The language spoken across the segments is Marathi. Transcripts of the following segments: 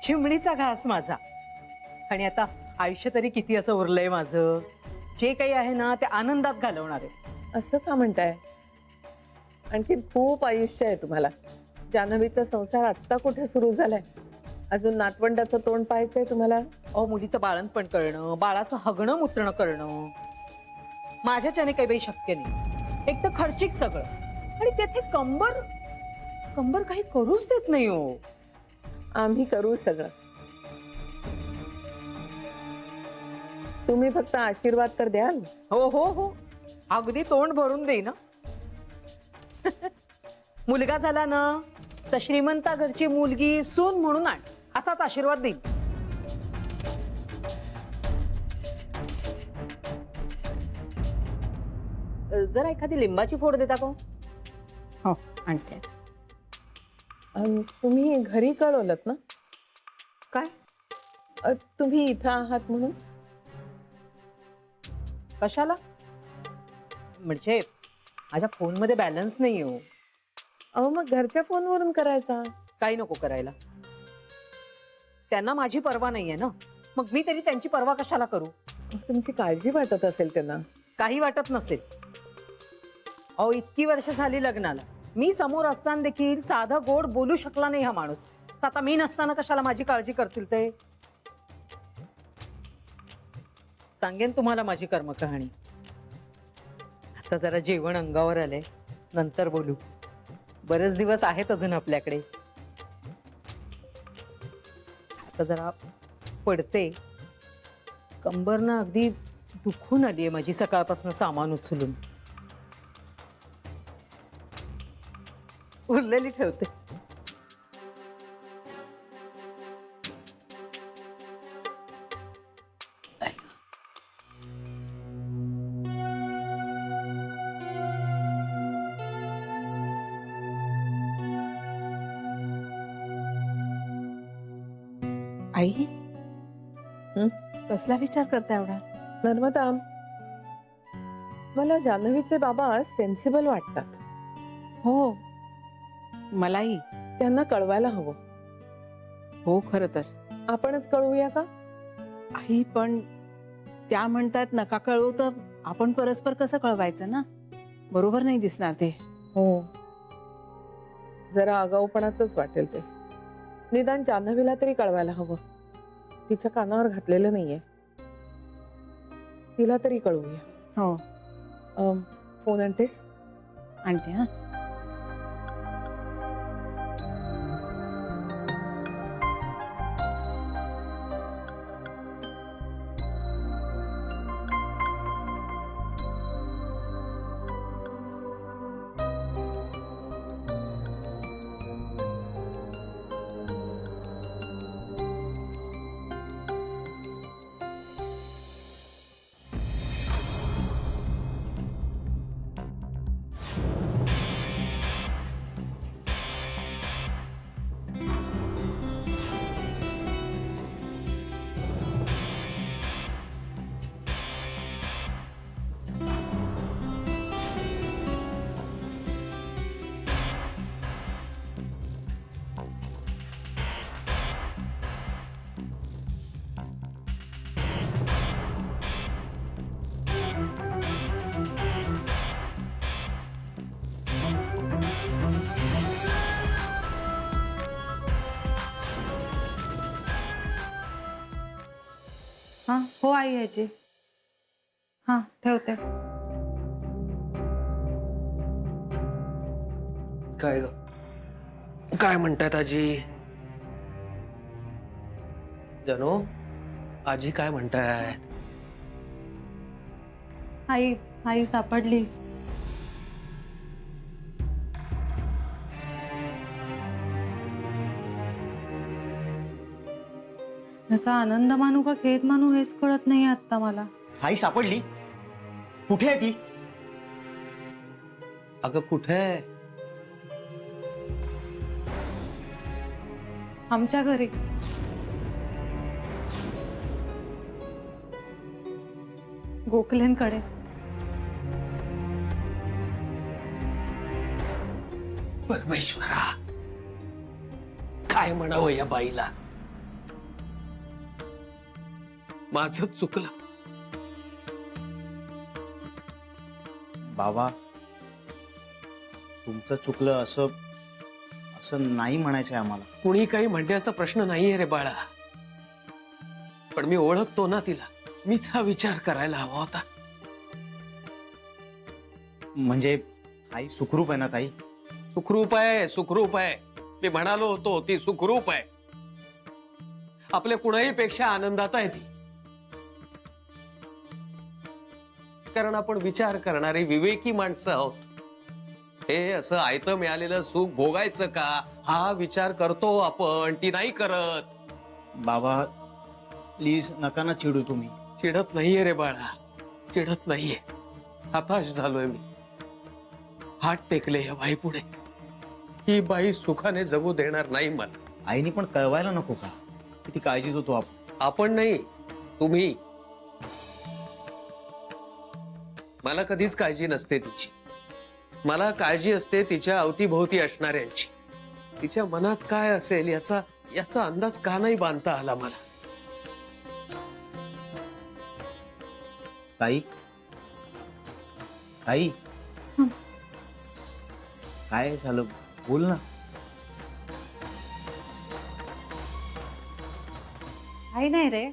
चिमणीचा घास माझा. आणि आता आयुष्य तरी किती असं उरलंय माझं. जे काही आहे ना ते आनंदात घालवणार आहे. असं का म्हणताय? आणखी खूप आयुष्य आहे तुम्हाला. जान्हवीचा संसार आत्ता कुठे सुरू झालाय? अजून नातवंडाचं तोंड पाहायचंय तुम्हाला. अहो, मुलीचं बाळंतपण करणं, बाळाचं हगणं मुतणं करणं माझ्याच्याने काही बाई शक्य नाही. एक तर खर्चिक सगळं, आणि त्याथे कंबर कंबर काही करूच देत नाही हो. आम्ही करू सगळं. तुम्ही फक्त आशीर्वाद तर द्याल. हो हो हो, अगदी तोंड भरून देईन. मुलगा झाला ना तर श्रीमंता घरची मुलगी सून म्हणून आण, असाच आशीर्वाद देईन. जरा एखादी लिंबाची फोड देता का? हो आणते. तुम्ही घरी कळवलत ना काय? तुम्ही इथं आहात म्हणून? कशाला? म्हणजे माझ्या फोनमध्ये बॅलन्स नाही हो. अहो मग घरच्या फोनवरून करायचा. काही नको करायला. त्यांना माझी पर्वा नाहीये ना, मग मी तरी त्यांची पर्वा कशाला करू? तुमची काळजी वाटत असेल त्यांना. काही वाटत नसेल. अहो, इतकी वर्ष झाली लग्नाला, मी समोर असताना देखील साधं गोड बोलू शकला नाही हा माणूस. तर आता मी नसताना कशाला माझी काळजी करतील ते? सांगेन तुम्हाला माझी कर्मकहाणी. आता जरा जेवण अंगावर आलंय, नंतर बोलू. बरेच दिवस आहेत अजून आपल्याकडे. आता जरा पडते. कंबर ना अगदी दुखून आलीये माझी सकाळपासून सामान उचलून. उरलेली ठेवते. आई कसला विचार करता एवढा? नर्मदा, मला जान्हवीचे बाबा सेन्सिबल वाटतात. हो मलाही. त्यांना कळवायला हवं. हो खरं तर. आपणच कळवूया का? आई पण त्या म्हणतात नका कळवू, तर आपण परस्पर कसं कळवायचं ना? बरोबर नाही दिसणार ते. हो, जरा आगाऊपणाच वाटेल ते. निदान जान्हवीला तरी कळवायला हवं. तिच्या कानावर घातलेलं नाहीये. तिला तरी कळवूया. हो फोन आणतेस? आणते. हा हाँ हो आई यायची. हाँ ठेवते. काय ग? काय म्हणतायत आजी? जानू, आजी काय म्हणतायत? आई आई सापडली. याचा आनंद मानू का खेद मानू हेच कळत नाही आता मला. आई सापडली? कुठे आहे ती? अगं कुठे? आमच्या घरी. गोखलेंकडे. परमेश्वरा, काय म्हणावं या बाईला? माझंच चुकलं. बाबा, तुमचं चुकलं असं असं नाही म्हणायचंय आम्हाला. कुणी काही म्हणण्याचा प्रश्न नाहीये रे बाळा, पण मी ओळखतो ना तिला. मीच हा विचार करायला हवा होता. म्हणजे आई सुखरूप आहे ना ताई? सुखरूप आहे, सुखरूप आहे. मी म्हणालो होतो ती सुखरूप आहे. आपल्या कुणाही पेक्षा आनंदात आहे ती. कारण आपण विचार करणारी विवेकी माणसं आहोत. हे असं आयतं मिळालेलं सुख भोगायचं का हा विचार करतो आपण, ती नाही करत. बाबा प्लीज नका ना चिडू तुम्ही. चिडत नाहीये रे बाळा, चिडत नाहीये. हताश झालोय मी. हात टेकले या बाई पुढे. ही बाई सुखाने जगू देणार नाही मला. आईने पण कळवायला नको का? किती काळजीत होतो आपण. आपण नाही, तुम्ही. मला कधीच काळजी नसते तिची. मला काळजी असते तिच्या अवतीभोवती असणाऱ्यांची. तिच्या मनात काय असेल याचा अंदाज का नाही बांधता आला मला. ताई, ताई, काय झालं बोल ना. काही नाही रे,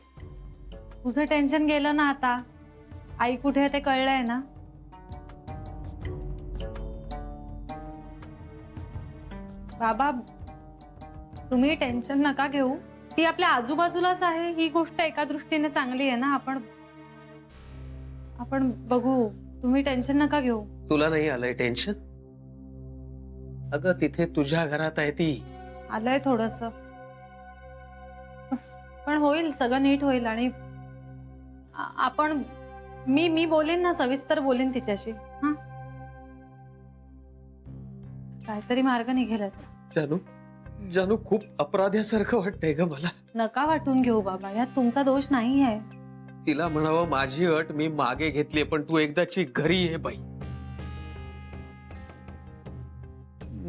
तुझं टेन्शन गेलं ना आता. आई कुठे आहे ते कळलंय ना. बाबा, तुम्ही टेन्शन नका घेऊ. ती आपल्या आजूबाजूलाच आहे, ही गोष्ट एका दृष्टीने चांगली आहे ना. आपण बघू. तुम्ही टेन्शन नका घेऊ. तुला नाही आलंय टेन्शन? अगं तिथे तुझ्या घरात आहे ती. आलंय थोडस, पण होईल, सगळं नीट होईल. आणि आपण मी बोलेन ना, सविस्तर बोलेन तिच्याशी. हा, काहीतरी मार्ग निघेलच. जानू, जानू खूप अपराध्यासारखं वाटतंय ग मला. नका वाटून घेऊ बाबा, यात तुमचा दोष नाही आहे. तिला म्हणावं माझी अट मी मागे घेतली, पण तू एकदाची घरी ये बाई.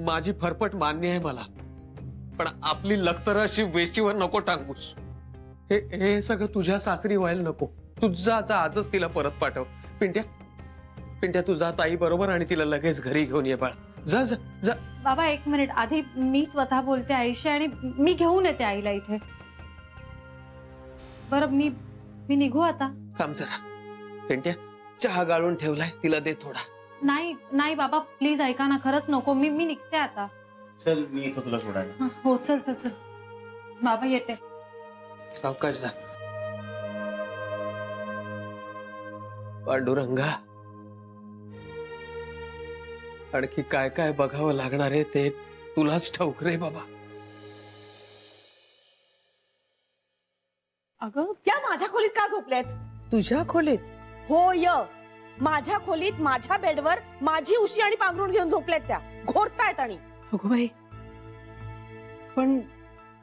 माझी फरफट मान्य आहे मला, पण आपली लखतर अशी वेशीवर नको टांगूस. हे सगळं तुझ्या सासरी व्हायला नको. तू जा आजच तिला परत पाठव. पिंट्या तू जा ताई बरोबर आणि तिला लगेच घरी घेऊन ये बाळा. जा जा जा. बाबा एक मिनिट, आधी मी स्वतः बोलते आईशी आणि मी घेऊन येते आईला इथे. बरं, मी निघू आता. थांब जरा. पिंट्या, चहा गाळून ठेवलाय, तिला दे थोडा. नाही बाबा, प्लीज ऐका ना, खरंच नको. मी निघते आता. चल मी येतो तुला सोडायला. हो, चल चल चल बाबा, येते. सावकाश जा. पांडुरंगा, आणखी काय काय बघावं लागणार आहे ते तुलाच ठाऊक रे बाबा. अगं त्या माझ्या खोलीत का झोपल्यात? तुझ्या खोलीत? होय, माझ्या खोलीत माझ्या बेडवर माझी उशी आणि पांघरुण घेऊन झोपल्यात त्या. घोरतायत. आणि अगो बाई, पण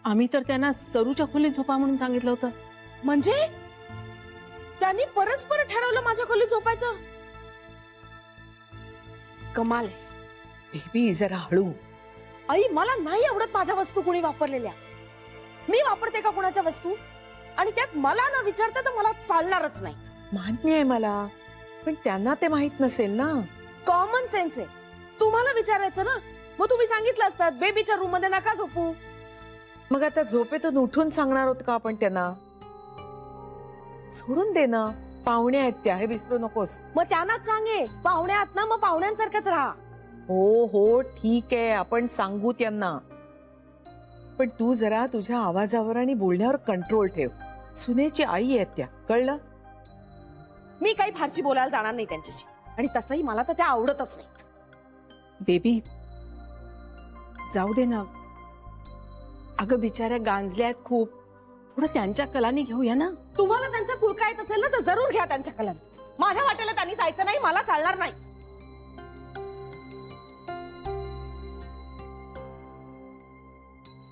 आम्ही तर त्यांना सरूच्या खोलीत झोपा म्हणून सांगितलं होतं. म्हणजे त्यांनी परस्पर ठरवलं माझ्या खोलीत झोपायचं. कमाल आहे. बेबी जरा हळू. आई, मला नाही आवडत माझ्या वस्तू कुणी वापरलेल्या. मी वापरते का कुणाच्या वस्तू? आणि त्यात मला न विचारता तर मला चालणारच नाही. मान्य आहे मला, पण त्यांना ते माहित नसेल ना. कॉमन सेन्स आहे. तुम्हाला विचारायचं ना, मग तुम्ही सांगितलं असतात बेबीच्या रूम मध्ये नका झोपू. मग आता झोपेतून उठून सांगणार होत का आपण त्यांना? सोडून दे ना, पाहुणे आहेत त्या, हे विसरू नकोस. मग त्यांनाच सांगे, पाहुण्यात ना, मग पाहुण्यांसारखंच राहा. हो हो ठीक आहे, आपण सांगू त्यांना. पण तू जरा तुझ्या आवाजावर आणि बोलण्यावर कंट्रोल ठेव. सुनेची आई आहेत त्या, कळलं? मी काही फारशी बोलायला जाणार नाही त्यांच्याशी, आणि तसंही मला तर त्या आवडतच नाही. बेबी जाऊ दे ना. अगं बिचाऱ्या गांजल्या आहेत खूप, थोडं त्यांच्या कलानी घेऊया ना. तुम्हाला त्यांचा कुलका येत असेल ना, तर जरूर घ्या त्यांच्या कलन. माझ्या वाटेला त्यांनी जायचं नाही, मला चालणार नाही.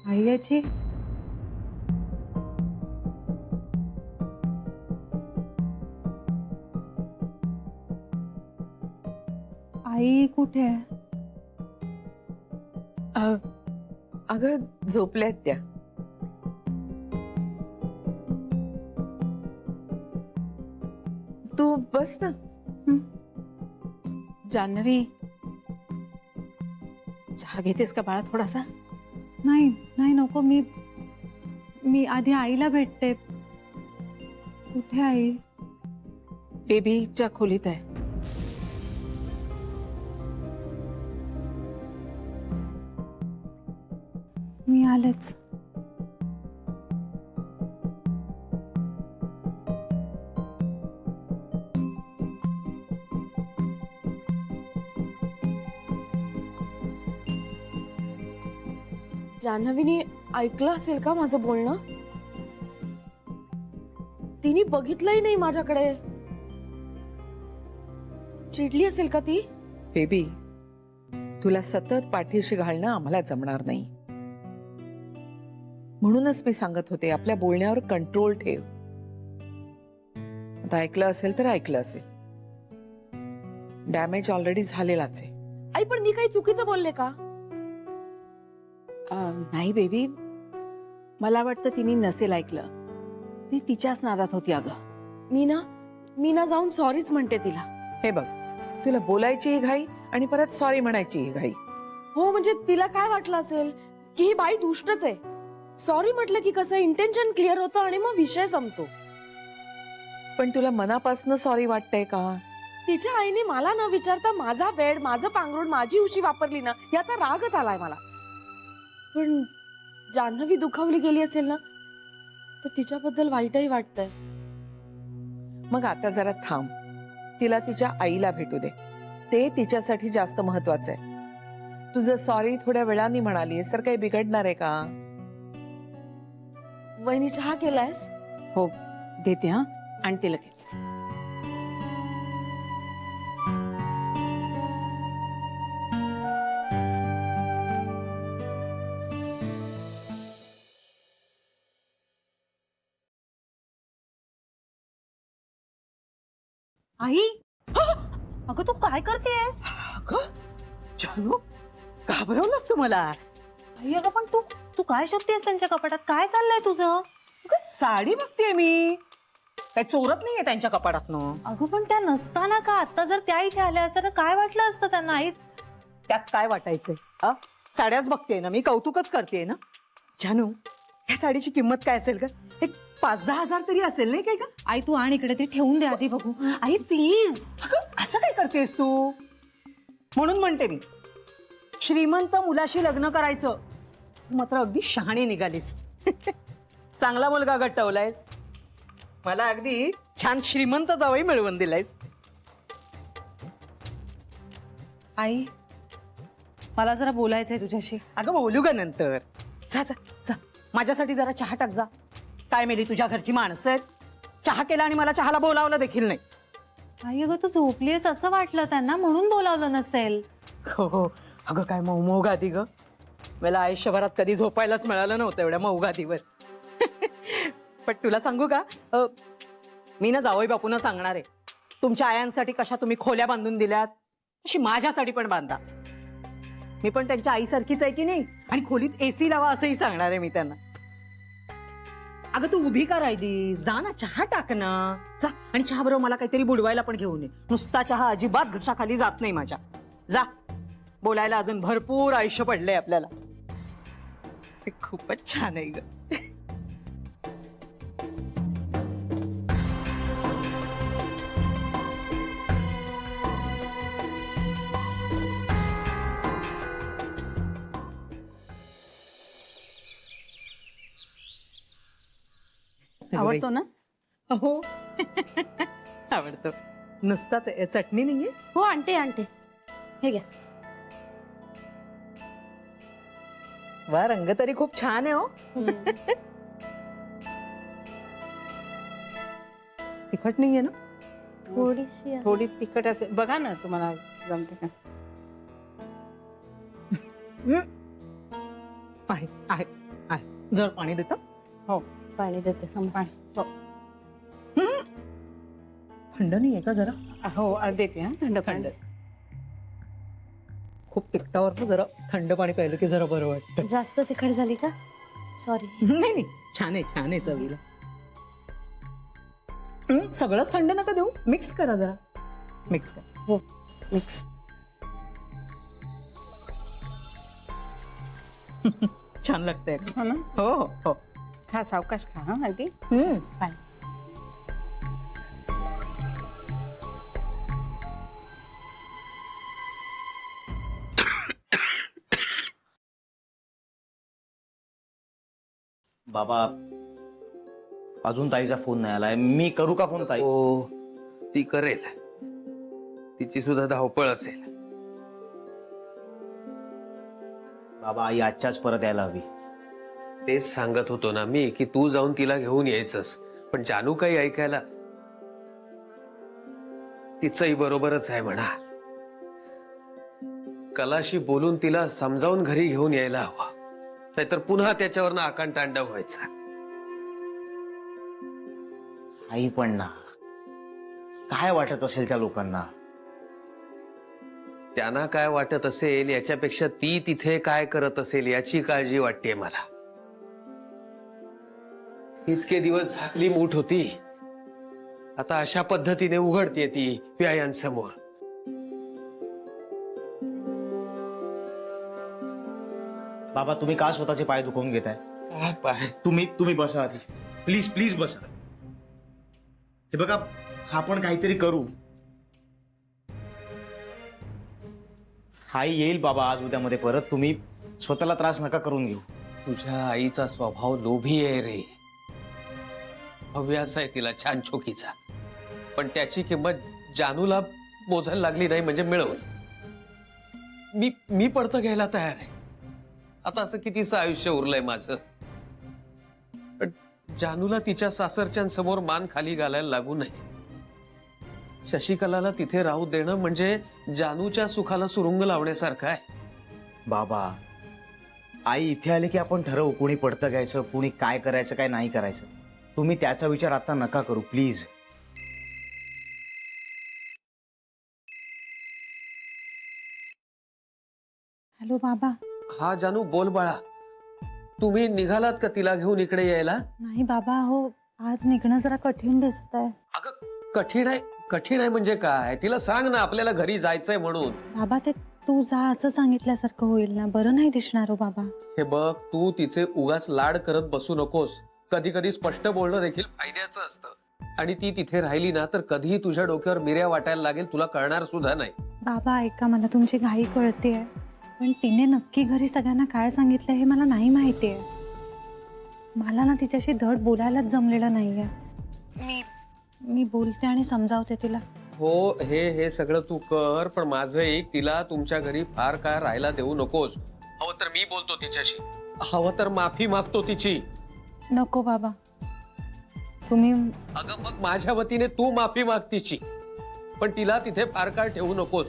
आई याची आई कुठे आहे? अगं झोपल्यात त्या. तू बस ना. जान्हवी, चहा घेतेस का बाळा थोडासा? नाही नाही नको. मी आधी आईला भेटते. कुठे आई? बेबीच्या खोलीत आहे. मी आलेच. जान्हवीने ऐकलं असेल का माझं बोलणं? तिने बघितलंही नाही माझ्याकडे. चिडली असेल का ती? बेबी, तुला सतत पाठीशी घालणं आम्हाला जमणार नाही. म्हणूनच मी सांगत होते आपल्या बोलण्यावर कंट्रोल ठेव. आता ऐकलं असेल तर ऐकलं असेल. डॅमेज ऑलरेडी झालेलाच आहे. आई पण मी काही चुकीचं बोलले का? नाही बेबी, मला वाटतं तिने नसेल ऐकलं. ती तिच्याच नादात होती अगं. मी ना जाऊन सॉरीच म्हणते तिला. हे बघ, तुला बोलायचीही घाई आणि परत सॉरी म्हणायचीही घाई. हो म्हणजे तिला काय वाटलं असेल की ही बाई दुष्टच आहे. सॉरी म्हटलं की कसं इंटेन्शन क्लिअर होतं आणि मग विषय संपतो. पण तुला मनापासून सॉरी वाटतंय का? तिच्या आईने मला न विचारता माझा बेड, माझं पांघरुण, माझी उशी वापरली ना, याचा रागच आलाय मला. पण जान्हवी दुखावली गेली असेल ना, तर तिच्याबद्दल वाईटही वाटतंय. मग आता जरा थांब. तिला तिच्या आईला भेटू दे. ते तिच्यासाठी जास्त महत्वाचं आहे. तुझं सॉरी थोड्या वेळाने म्हणालीस तर काही बिघडणार आहे का? वहिनी चहा केलायस? हो देते हा, आणते लगेच. आई, अगं तू काय करतेस? अगं जानू, घाबरवलंस तू मला. आई अगं पण तू काय शोधतेस त्यांच्या कपाटात? काय चाललंय तुझं? अगं, साडी बघतेय मी. काय चोरत नाहीये त्यांच्या कपाटातनं. अगं पण त्या नसताना का? आता जर त्या इथे आल्या असत्या तर काय वाटलं असतं त्यांना? आई त्यात काय वाटायचंय? हा, साड्याच बघतेय ना मी, कौतुकच करतेय ना. जानू, ह्या साडीची किंमत काय असेल का? एक 5-10 हजार तरी असेल नाही काय का? आई तू आण इकडे, ते ठेवून दे आधी बघू. आई प्लीज. अगं असं काय करतेस तू? म्हणून म्हणते मी, श्रीमंत मुलाशी लग्न करायचं. तू मात्र अगदी शहाणी निघालीस. चांगला मुलगा गट्टवलायस. मला अगदी छान श्रीमंत जावई मिळवून दिलायस. आई मला जरा बोलायचंय तुझ्याशी. अगं बोलू का नंतर. जा जा जा, माझ्यासाठी जरा चहा टाक जा. काय मेली तुझ्या घरची माणसं आहेत. चहा केला आणि मला चहाला बोलावलं देखील नाही. आई अगं तू झोपलीस असं वाटलं त्यांना, म्हणून बोलावलं नसेल. हो हो, अगं काय मऊ गादी ग. मला आयुष्यभरात कधी झोपायलाच मिळालं नव्हतं एवढ्या मऊ गादीवर. पण तुला सांगू का, मी ना जावई बापूंना सांगणार आहे, तुमच्या आयांसाठी कशा तुम्ही खोल्या बांधून दिल्यात तशी माझ्यासाठी पण बांधा. मी पण त्यांच्या आईसारखीच आहे की नाही, आणि खोलीत एसी लावा असंही सांगणार आहे मी त्यांना. अगं तू उभी का राहिलीस? जा ना, चहा टाक ना. जा, आणि चहा बरोबर मला काहीतरी बुडवायला पण घेऊन ये. नुसता चहा अजिबात घशाखाली जात नाही माझ्या. जा, बोलायला अजून भरपूर आयुष्य पडलंय आपल्याला. हे खूपच छान आहे ग. आवडतो ना? हो. आवडतो. नुसताच आहे, चटणी नाहीये. हो आणते आणते. हे घ्या. वा, रंग तरी खूप छान आहे हो. तिखट नाहीये ना? थोडीशी आहे. थोडी तिखट असेल बघा ना, तुम्हाला जमते का? आहे आहे आहे. जर पाणी देता. हो, पाणी देते. पाणी. हो थंड नाहीये का जरा? हो देते हा, थंड थंड. थंड. खूप तिखटावर ना जरा थंड पाणी प्यायलं की जरा बरं वाटतं. जास्त तिखट झाली का? सॉरी. नाही नाही, छान आहे, छान आहे चवीला. सगळंच थंड नका देऊ, मिक्स करा जरा, मिक्स करा. हो मिक्स. छान लागतंय. हो ना. हो हो हो. खा सावकाश खा हा अगदी. हम्म. बाबा अजून ताईचा फोन नाही आलाय. मी करू का फोन ताई? हो, ती करेल. तिची सुद्धा धावपळ असेल. बाबा आई आजच्याच परत यायला हवी. तेच सांगत होतो ना मी की तू जाऊन तिला घेऊन यायचंस, पण जानू काही ऐकायला. तिचंही बरोबरच आहे म्हणा. कलाशी बोलून तिला समजावून घरी घेऊन यायला हवं, नाहीतर पुन्हा त्याच्यावरनं आकांड तांडव व्हायचा. आई पण ना, काय वाटत असेल त्या लोकांना? त्यांना काय वाटत असेल याच्यापेक्षा ती तिथे काय करत असेल याची काळजी वाटते मला. इतके दिवस झाकली मूठ होती, आता अशा पद्धतीने उघडते ती व्यायांसमोर. बाबा तुम्ही का स्वतःचे पाय दुखवून घेताय? काय पाय? तुम्ही बसा आधी, प्लीज प्लीज बसा. हे बघा, आपण काहीतरी करू. आई येईल बाबा आज उद्यामध्ये परत. तुम्ही स्वतःला त्रास नका करून घेऊ. तुझ्या आईचा स्वभाव लोभी आहे रे. हव्यास आहे तिला छान छोकीचा, पण त्याची किंमत जानूला मोजायला लागली नाही म्हणजे मिळवल. मी पडतं घ्यायला तयार आहे. आता असं कितीचं आयुष्य उरलंय माझं. पण जानूला तिच्या सासरच्यांसमोर मान खाली घालायला लागू नये. शशिकलाला तिथे राहू देणं म्हणजे जानूच्या सुखाला सुरुंग लावण्यासारखं आहे. बाबा आई इथे आले की आपण ठरवू कुणी पडतं घ्यायचं, कुणी काय करायचं काय नाही करायचं. तुम्ही त्याचा विचार आता नका करू प्लीज. हॅलो बाबा. हा जानू बोल बाळा. तुम्ही निघालात का तिला घेऊन इकडे यायला? नाही बाबा, हो आज निघणं जरा कठीण दिसतंय. अगं कठीण आहे म्हणजे काय? तिला सांग ना आपल्याला घरी जायचंय म्हणून. बाबा ते तू जा असं सांगितल्यासारखं होईल ना, बरं नाही दिसणार हो बाबा. हे बघ, तू तिचे उगाच लाड करत बसू नकोस. कधी कधी स्पष्ट बोलणं देखील फायद्याचं असतं. आणि ती तिथे राहिली ना तर कधीही तुझ्या डोक्यावर मिऱ्या वाटायला लागेल, तुला कळणार सुद्धा नाही. बाबा ऐका, मला तुमची घाई कळतेय, पण तिने नक्की घरी सगळ्यांना काय सांगितलं हे मला नाही माहितीये. मला ना तिच्याशी धड बोलायलाच जमलेलं नाहीये. मी बोलते आणि समजावते तिला. हो, हे सगळं तू कर, पण माझं एक, तिला तुमच्या घरी फार काळ राहायला देऊ नकोस. हवं तर मी बोलतो तिच्याशी, हवं तर माफी मागतो तिची. नको बाबा, तुम्ही. अगं मग माझ्या वतीने तू माफी माग तिची, पण तिला तिथे फार काळ ठेवू नकोस.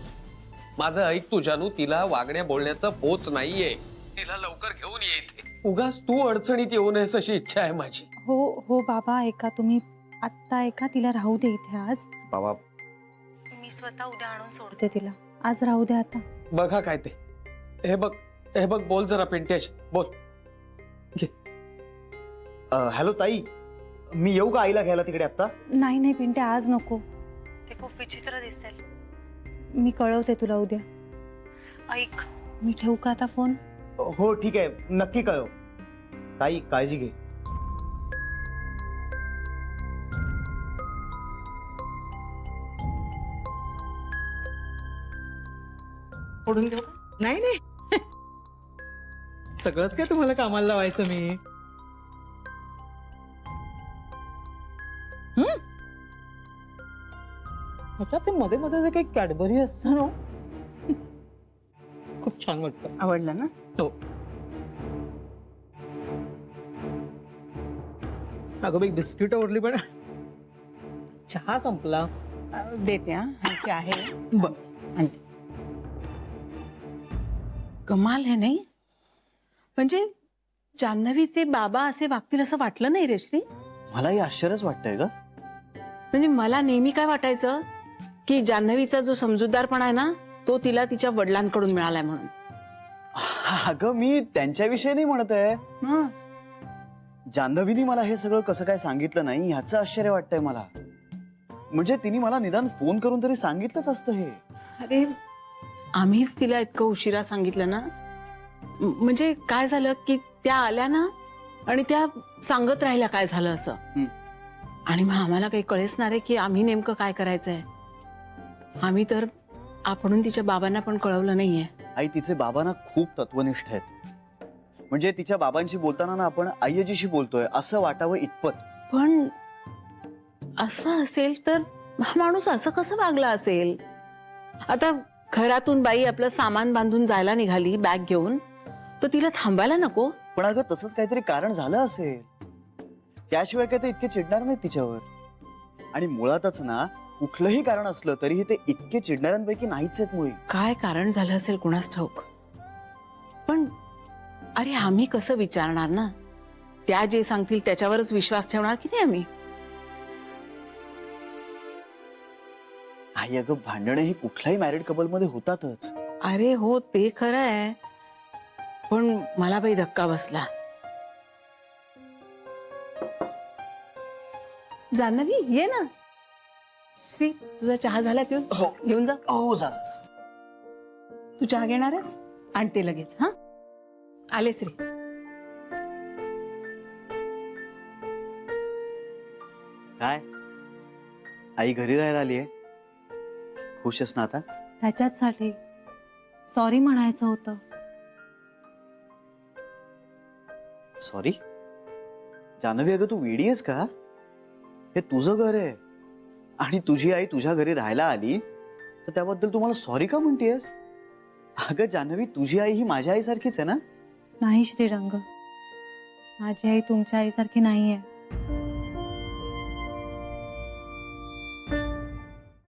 माझं ऐक तू जानू, तिला वागण्या बोलण्याचं पोच नाहीये. तिला लवकर घेऊन ये इथे. उगाच तू अडचणीत येऊ नयेस अशी इच्छा आहे माझी. हो हो बाबा ऐका, तुम्ही आत्ता ऐका, तिला राहू दे इथे आज. बाबा मी स्वतः उद्या आणून सोडते तिला, आज राहू दे आता. बघा काय ते. हे बघ बोल जरा पिंट्याशी बोल. हॅलो ताई, मी येऊ का आईला घ्यायला तिकडे आता? नाही नाही पिंटे, आज नको. ते खूप विचित्र दिसेल. मी कळवते तुला उद्या. ऐक, मी ठेवू का आता फोन? हो ठीक आहे, नक्की कळव. ताई काळजी घे. फोडून घेऊ का? नाही नाही सगळंच काय तुम्हाला कामाला लावायचं मी? ह्याच्यात ते मध्ये मध्ये जे काही कॅडबरी असतं ना, खूप छान वाटतं. आवडलं ना? हो. अगं बाई, बिस्किट आवडली पण चहा संपला. देते हा, आणखी आहे. बघ, आणते. कमाल आहे नाही? म्हणजे जान्हवीचे बाबा असे वागतील असं वाटलं नाही रे श्री. मलाही आश्चर्यच वाटतंय ग. म्हणजे मला नेहमी काय वाटायचं की जान्हवीचा जो समजूतदारपणा आहे ना, तो तिला तिच्या वडिलांकडून मिळालाय म्हणून. अगं मी त्यांच्याविषयी नाही म्हणत आहे. हं. जान्हवीनी मला हे सगळं कसं काय सांगितलं नाही ह्याचं आश्चर्य वाटतंय मला. म्हणजे तिने मला निदान फोन करून तरी सांगितलंच असतं हे. अरे आम्हीच तिला इतकं उशिरा सांगितलं ना. म्हणजे काय झालं की त्या आल्या ना आणि त्या सांगत राहिल्या काय झालं असं. हं. आणि मग आम्हाला काही कळेचणार आहे की आम्ही नेमकं काय करायचंय. आम्ही तर आपण तिच्या बाबांना पण कळवलं नाहीये. आई तिचे बाबा ना खूप तत्वनिष्ठ आहेत. म्हणजे तिच्या बाबांशी बोलताना ना आपण आईजीशी बोलतोय असं वाटावं इतपत. पण असं असेल तर हा माणूस असं कसं वागला असेल. आता घरातून बाई आपलं सामान बांधून जायला निघाली बॅग घेऊन, तर तिला थांबायला नको. पण अगं तसंच काहीतरी कारण झालं असेल. त्याशिवाय काय ते इतके चिडणार नाहीत तिच्यावर. आणि मुळातच ना कुठलंही कारण असलं तरीही ते इतके चिडणाऱ्यांपैकी नाहीच आहेत मुळी. काय कारण झालं असेल कुणास ठाऊक. पण अरे आम्ही कसं विचारणार ना. त्या जे सांगतील त्याच्यावरच विश्वास ठेवणार की नाही आम्ही. आई अगं भांडणं ही कुठल्याही मॅरिड कपल मध्ये होतातच. अरे हो ते खरं आहे. पण मला बाई धक्का बसला. जान्हवी ये ना. श्री तुझा चहा झाला पिऊन. हो. घेऊन जा. हो जा जा जा. तू चहा घेणार आहेस. आणते लगेच. हा आले श्री. काय आई घरी राहायला आलीये. खुश आहेस ना आता. त्याच्याचसाठी सॉरी म्हणायचं होतं. सॉरी जान्हवी अगं तू वेडी आहेस का. हे तुझं घर आहे आणि तुझी आई तुझ्या घरी राहायला आली तर त्याबद्दल तू मला सॉरी का म्हणतेस. अगं जान्हवी तुझी आई ही माझ्या आईसारखीच आहे ना. नाही श्रीरंग, माझी आई तुमच्या आईसारखी नाहीये.